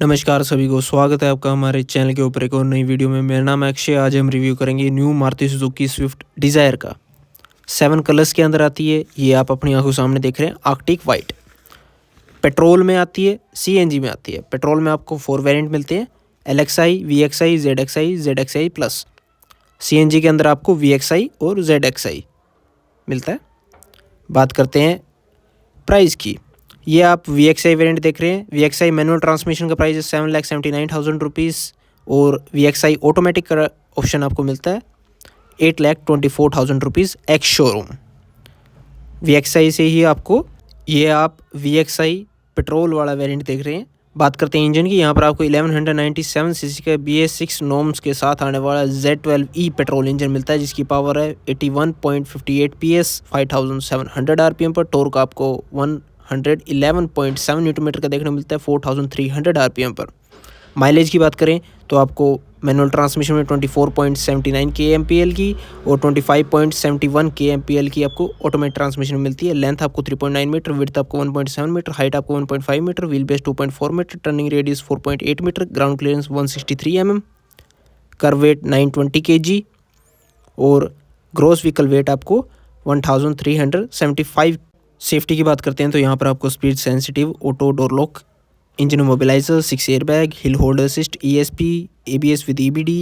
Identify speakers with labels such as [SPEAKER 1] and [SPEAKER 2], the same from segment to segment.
[SPEAKER 1] नमस्कार सभी को, स्वागत है आपका हमारे चैनल के ऊपर एक और नई वीडियो में। मेरा नाम है अक्षय। आज हम रिव्यू करेंगे new Maruti Suzuki Swift Dzire का। 7 कलर्स के अंदर आती है। ये आप अपनी आंखों सामने देख रहे हैं, आर्कटिक वाइट। पेट्रोल में आती है, सीएनजी में आती है। पेट्रोल में आपको 4 वेरिएंट मिलते हैं, LXI, VXI, ZXI, ZXI plus. CNG के अंदर आपको VXI और ZXI मिलता है। बात करते हैं प्राइस की। ये आप VXI वेरिएंट देख रहे हैं। VXI मैनुअल ट्रांसमिशन का प्राइस है 7,79,000 रुपीज़ और VXI ऑटोमेटिक का ऑप्शन आपको मिलता है 8,24,000 रुपीज़ एक्स शोरूम। VXI से ही आपको ये आप VXI पेट्रोल वाला वेरिएंट देख रहे हैं। बात करते हैं इंजन की। यहाँ पर आपको 1197 सीसी का BS6 नॉर्म्स के साथ आने वाला Z12E पेट्रोल इंजन मिलता है, जिसकी पावर है 81.58 PS, 5700 RPM पर। टॉर्क आपको 111.7 न्यूटन मीटर का देखने को मिलता है 4300 RPM पर। माइलेज की बात करें तो आपको मैनुअल ट्रांसमिशन में 24.79 kmpl की और 25.71 kmpl की आपको ऑटोमेटिक ट्रांसमिशन मिलती है। लेंथ आपको 3.9 मीटर, विड्थ आपको 1.7 मीटर, हाइट आपको 1.5 metre, wheel base 2.4 metre, turning radius 4.8 metre, ground clearance 163 mm, kerb weight 920 kg और ग्रॉस व्हीकल वेट आपको 1375। सेफ्टी की बात करते हैं तो यहाँ पर आपको speed sensitive auto door lock, engine mobiliser, 6 airbag, hill hold assist, ESP, ABS with EBD,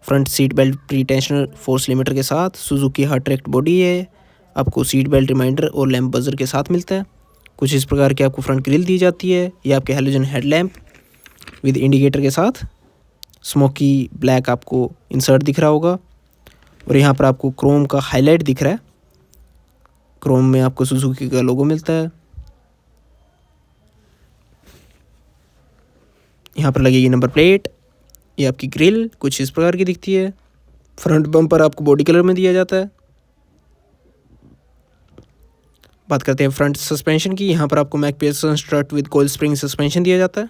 [SPEAKER 1] front seat belt pre tensioner force limiter के साथ, सुजुकी हार्ट ट्रैक्ट बॉडी है। आपको सीट बेल्ट रिमाइंडर और लैंप बजर के साथ मिलता है। कुछ इस प्रकार की आपको फ्रंट ग्रिल दी जाती है। ये आपके हेलोजन हेडलैम्प विद इंडिकेटर के साथ स्मोकी ब्लैक आपको इंसर्ट दिख रहा होगा और यहाँ पर आपको क्रोम का हाईलाइट दिख रहा है। क्रोम में आपको सुजुकी का लोगो मिलता है। यहाँ पर लगेगी नंबर प्लेट। ये आपकी ग्रिल कुछ इस प्रकार की दिखती है। फ्रंट बम्पर आपको बॉडी कलर में दिया जाता है। बात करते हैं फ्रंट सस्पेंशन की। यहाँ पर आपको McPherson strut with coil spring suspension दिया जाता है।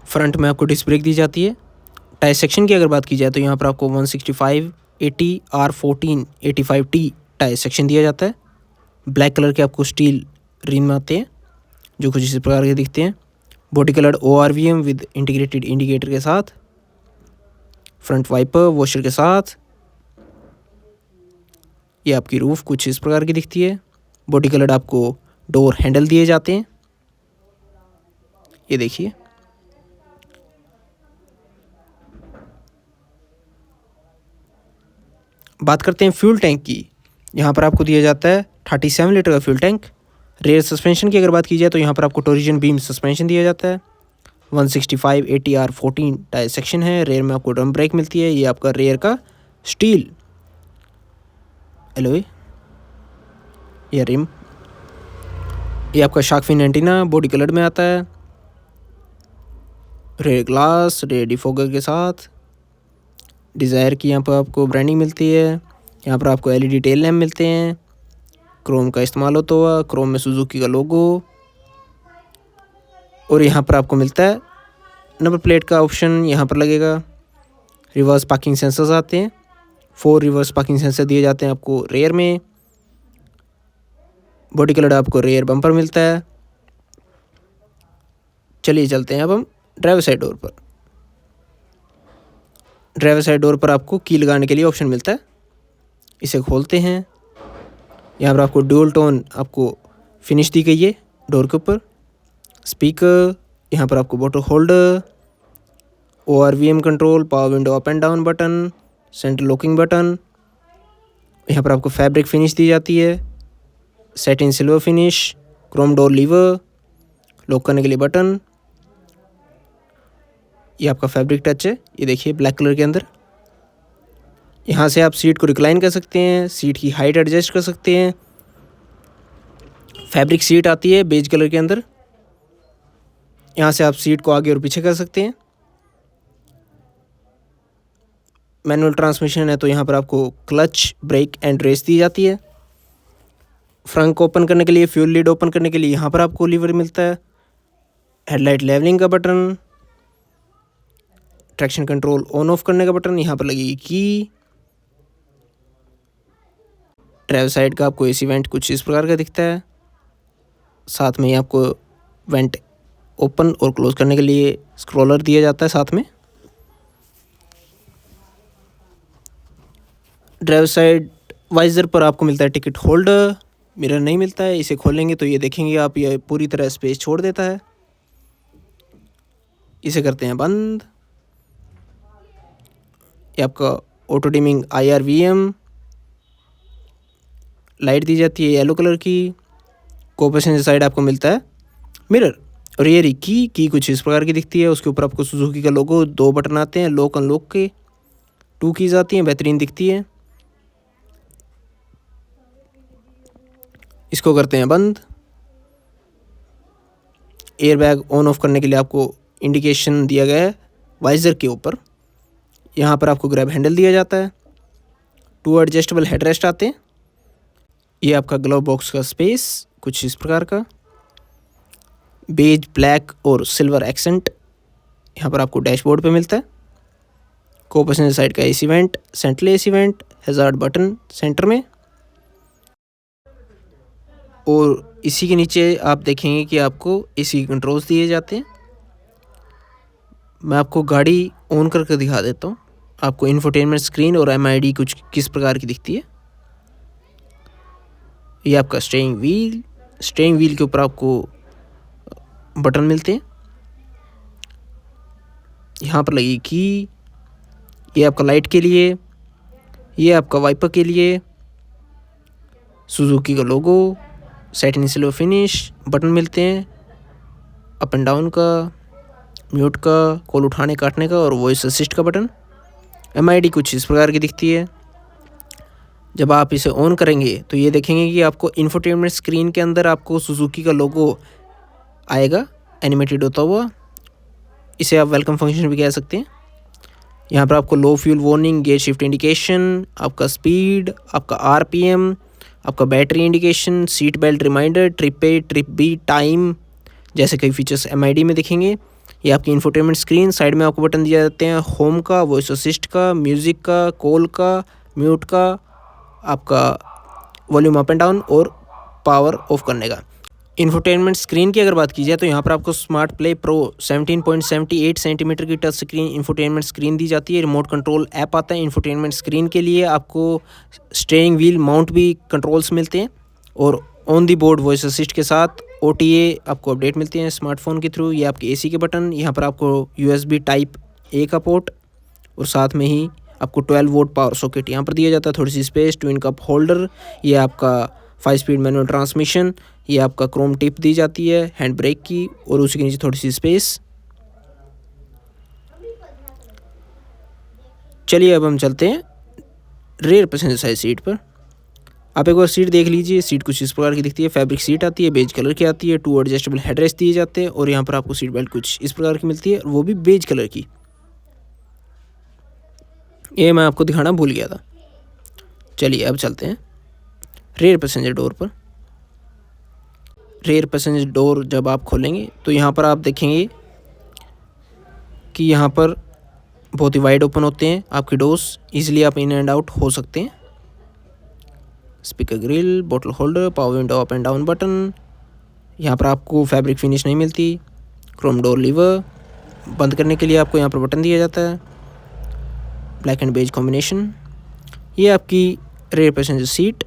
[SPEAKER 1] फ्रंट में आपको डिस्क ब्रेक दी जाती है। टायर सेक्शन की अगर बात की जाए तो यहाँ पर आपको 165, 80, R14, 85T टायर सेक्शन दिया जाता है। ब्लैक कलर के आपको स्टील रिम में आते हैं जो कुछ इसी प्रकार के दिखते हैं। Body colour ORVM with integrated indicator के साथ, फ्रंट वाइपर वॉशर के साथ। ये आपकी रूफ कुछ इस प्रकार की दिखती है। बॉडी कलर आपको डोर हैंडल दिए जाते हैं। ये देखिए। बात करते हैं फ्यूल टैंक की। यहाँ पर आपको दिया जाता है 37 लीटर का फ्यूल टैंक। रेयर सस्पेंशन की अगर बात की जाए तो यहाँ पर आपको टोरिजन बीम सस्पेंशन दिया जाता है। 165, 80, R14 टायर सेक्शन है। रेयर में आपको ड्रम ब्रेक मिलती है। ये आपका रेयर का स्टील एलॉय या रिम। ये आपका shark fin antenna body colour में आता है। रेयर ग्लास, रेयर डिफोगर के साथ। डिज़ायर की यहाँ पर आपको ब्रांडिंग मिलती है। यहाँ पर आपको LED टेल लैम्प मिलते हैं। क्रोम का इस्तेमाल होता हुआ, क्रोम में सुजुकी का लोगो और यहाँ पर आपको मिलता है नंबर प्लेट का ऑप्शन यहाँ पर लगेगा। रिवर्स पार्किंग सेंसर्स आते हैं। 4 रिवर्स पार्किंग सेंसर दिए जाते हैं आपको रेयर में। बॉडी कलर आपको रेयर बम्पर मिलता है। चलिए चलते हैं अब हम ड्राइवर साइड डोर पर। ड्राइवर साइड डोर पर आपको की लगाने के लिए ऑप्शन मिलता है। इसे खोलते हैं। यहाँ पर आपको ड्यूल टोन आपको फिनिश दी गई है डोर के ऊपर। स्पीकर, यहाँ पर आपको bottle holder, ORVM control, power window up and down button, centre locking button. यहाँ पर आपको फैब्रिक फिनिश दी जाती है, satin silver finish, chrome door lever, lock करने के लिए बटन। ये आपका फैब्रिक टच है। ये देखिए ब्लैक कलर के अंदर। यहाँ से आप सीट को रिक्लाइन कर सकते हैं, सीट की हाइट एडजस्ट कर सकते हैं। फैब्रिक सीट आती है बेज कलर के अंदर। यहाँ से आप सीट को आगे और पीछे कर सकते हैं। मैनुअल ट्रांसमिशन है तो यहाँ पर आपको क्लच, ब्रेक एंड रेस दी जाती है। फ्रंट को ओपन करने के लिए, फ्यूल लीड ओपन करने के लिए यहाँ पर आपको लीवर मिलता है। हेडलाइट लेवलिंग का button, traction control on off करने का बटन, यहाँ पर लगेगी की। ड्राइवर साइड का आपको AC वेंट कुछ इस प्रकार का दिखता है। साथ में ही आपको वेंट ओपन और क्लोज करने के लिए स्क्रॉलर दिया जाता है साथ में। ड्राइवर साइड वाइजर पर आपको मिलता है टिकट होल्डर, मिरर नहीं मिलता है। इसे खोलेंगे तो ये देखेंगे आप, ये पूरी तरह स्पेस छोड़ देता है। इसे करते हैं बंद। ये आपका ऑटो डिमिंग IRVM लाइट दी जाती है येलो कलर की। को पैसेंजर साइड आपको मिलता है मिरर, और ये रही की कुछ इस प्रकार की दिखती है। उसके ऊपर आपको सुजुकी का लोगो, 2 बटन आते हैं लॉक अनलॉक के, 2 कीज आती हैं, बेहतरीन दिखती है। इसको करते हैं बंद। एयर बैग ऑन ऑफ करने के लिए आपको इंडिकेशन दिया गया है वाइजर के ऊपर। यहाँ पर आपको ग्रैब हैंडल दिया जाता है। 2 एडजस्टेबल हेडरेस्ट आते हैं। ये आपका ग्लव बॉक्स का स्पेस कुछ इस प्रकार का, बेज, ब्लैक और सिल्वर एक्सेंट यहाँ पर आपको डैशबोर्ड पे मिलता है। को पैसेंजर साइड का AC went, central AC went, hazard button centre में, और इसी के नीचे आप देखेंगे कि आपको AC कंट्रोल्स दिए जाते हैं। मैं आपको गाड़ी ऑन करके दिखा देता हूँ। आपको इंफोटेनमेंट स्क्रीन और MID कुछ किस प्रकार की दिखती है। ये आपका स्टीयरिंग व्हील के ऊपर आपको बटन मिलते हैं। यहाँ पर लगी की, ये आपका लाइट के लिए, ये आपका वाइपर के लिए, सुजुकी का लोगो, सैटिन सिल्वर फिनिश, बटन मिलते हैं अप एंड डाउन का, म्यूट का, कॉल उठाने काटने का और वॉइस असिस्ट का बटन। MID कुछ इस प्रकार की दिखती है। जब आप इसे ऑन करेंगे तो ये देखेंगे कि आपको इंफोटेनमेंट स्क्रीन के अंदर आपको सुजुकी का लोगो आएगा एनिमेटेड होता हुआ। इसे आप वेलकम फंक्शन भी कह सकते हैं। यहाँ पर आपको low fuel warning, gear shift indication, आपका स्पीड, आपका RPM, आपका battery indication, seat belt reminder, trip A, trip B, time जैसे कई फीचर्स MID में दिखेंगे। ये आपकी इंफोटेनमेंट स्क्रीन, साइड में आपको बटन दिए जाते हैं होम का, वॉइस असिस्ट का, म्यूज़िक का, कॉल का, म्यूट का, आपका वॉल्यूम अप एंड डाउन और पावर ऑफ करने का। इंफोटेनमेंट स्क्रीन की अगर बात की जाए तो यहाँ पर आपको स्मार्ट प्ले प्रो 17.78 सेंटीमीटर की टच स्क्रीन इंफोटेनमेंट स्क्रीन दी जाती है। रिमोट कंट्रोल ऐप आता है इंफोटेनमेंट स्क्रीन के लिए। आपको स्टीयरिंग व्हील माउंट भी कंट्रोल्स मिलते हैं, और on the board voice assist के साथ OTA आपको अपडेट मिलती हैं स्मार्टफोन के थ्रू। ये आपके AC के बटन, यहाँ पर आपको USB टाइप A का पोर्ट, और साथ में ही आपको 12 वोल्ट पावर सॉकेट यहाँ पर दिया जाता है। थोड़ी सी स्पेस, ट्विन कप होल्डर, ये आपका 5 स्पीड मैनुअल ट्रांसमिशन, ये आपका क्रोम टिप दी जाती है हैंड ब्रेक की, और उसी के नीचे थोड़ी सी स्पेस। चलिए अब हम चलते हैं रेयर पैसेंजर साइड सीट पर। आप एक बार सीट देख लीजिए। सीट कुछ इस प्रकार की दिखती है। फैब्रिक सीट आती है, बेज कलर की आती है, 2 एडजस्टेबल हेडरेस्ट दिए जाते हैं, और यहाँ पर आपको सीट बेल्ट कुछ इस प्रकार की मिलती है, वो भी बेज कलर की। ये मैं आपको दिखाना भूल गया था। चलिए अब चलते हैं रेयर पैसेंजर डोर पर। रेयर पैसेंजर डोर जब आप खोलेंगे तो यहाँ पर आप देखेंगे कि यहाँ पर बहुत ही वाइड ओपन होते हैं आपके डोर्स, इजीली आप इन एंड आउट हो सकते हैं। स्पीकर ग्रिल, बोतल holder, power window up and down button. यहाँ पर आपको फैब्रिक फिनिश नहीं मिलती। क्रोम डोर लीवर, बंद करने के लिए आपको यहाँ पर बटन दिया जाता है। Black and beige combination. ये आपकी रेयर पैसेंजर सीट।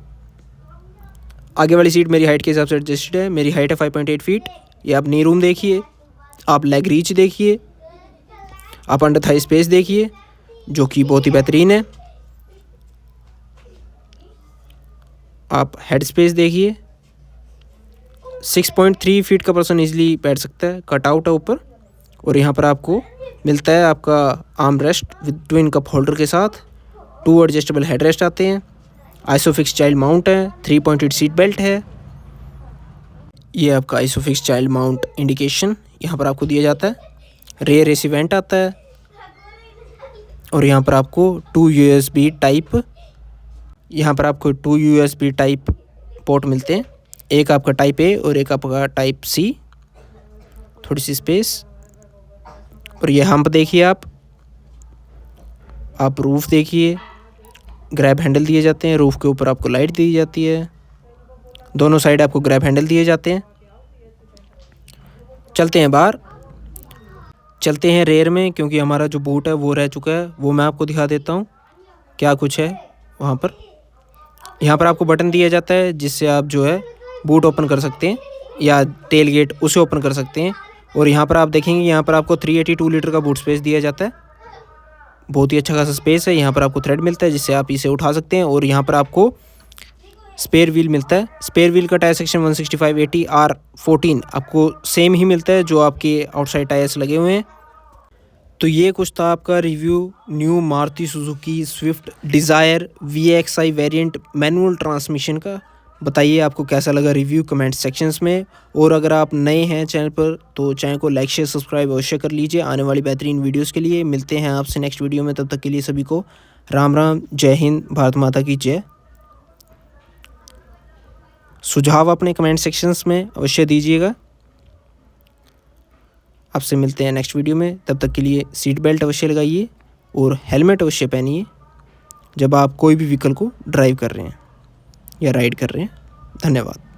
[SPEAKER 1] आगे वाली सीट मेरी हाइट के हिसाब से एडजस्टेड है। मेरी हाइट है 5.8 फीट। ये आप नी रूम देखिए, आप लेग रीच देखिए, आप अंडर थाई स्पेस देखिए जो कि बहुत ही बेहतरीन है। आप हेड स्पेस देखिए, 6.3 फीट का पर्सन इजीली बैठ सकता है। कट आउट है ऊपर, और यहाँ पर आपको मिलता है आपका arm rest with twin cup holder के साथ। 2 एडजस्टेबल हेड रेस्ट आते हैं। आइसोफिक्स चाइल्ड माउंट है। 3.8 सीट बेल्ट है। ये आपका आइसोफिक्स चाइल्ड माउंट इंडिकेशन यहाँ पर आपको दिया जाता है। रेयर AC वेंट आता है, और यहाँ पर आपको 2 USB टाइप, यहाँ पर आपको 2 USB टाइप पोर्ट मिलते हैं। एक आपका टाइप A और एक आपका टाइप C। थोड़ी सी स्पेस, और ये हम्प देखिए आप रूफ देखिए। ग्रैब हैंडल दिए जाते हैं। रूफ के ऊपर आपको लाइट दी जाती है। दोनों साइड आपको ग्रैब हैंडल दिए जाते हैं। चलते हैं बाहर, चलते हैं रेयर में, क्योंकि हमारा जो बूट है वो रह चुका है। वो मैं आपको दिखा देता हूँ क्या कुछ है वहाँ पर। यहाँ पर आपको बटन दिया जाता है जिससे आप जो है बूट ओपन कर सकते हैं या टेल गेट उसे ओपन कर सकते हैं। और यहाँ पर आप देखेंगे यहाँ पर आपको 382 लीटर का बूट स्पेस दिया जाता है। बहुत ही अच्छा खासा स्पेस है। यहाँ पर आपको थ्रेड मिलता है जिससे आप इसे उठा सकते हैं। और यहाँ पर आपको स्पेयर व्हील मिलता है। स्पेयर व्हील का टायर सेक्शन 165/80 R14 आपको सेम ही मिलता है जो आपके आउटसाइड टायर्स लगे हुए हैं। तो ये कुछ था आपका review new Maruti Suzuki Swift Dzire VXI variant manual transmission का। बताइए आपको कैसा लगा रिव्यू कमेंट सेक्शंस में। और अगर आप नए हैं चैनल पर तो चैनल को लाइक शेयर सब्सक्राइब अवश्य कर लीजिए आने वाली बेहतरीन वीडियोस के लिए। मिलते हैं आपसे नेक्स्ट वीडियो में, तब तक के लिए सभी को राम राम, जय हिंद, भारत माता की जय। सुझाव अपने कमेंट सेक्शंस में अवश्य दीजिएगा। आपसे मिलते हैं नेक्स्ट वीडियो में, तब तक के लिए सीट बेल्ट अवश्य लगाइए और हेलमेट अवश्य पहनिए जब आप कोई भी व्हीकल को ड्राइव कर रहे हैं या राइड कर रहे हैं। धन्यवाद।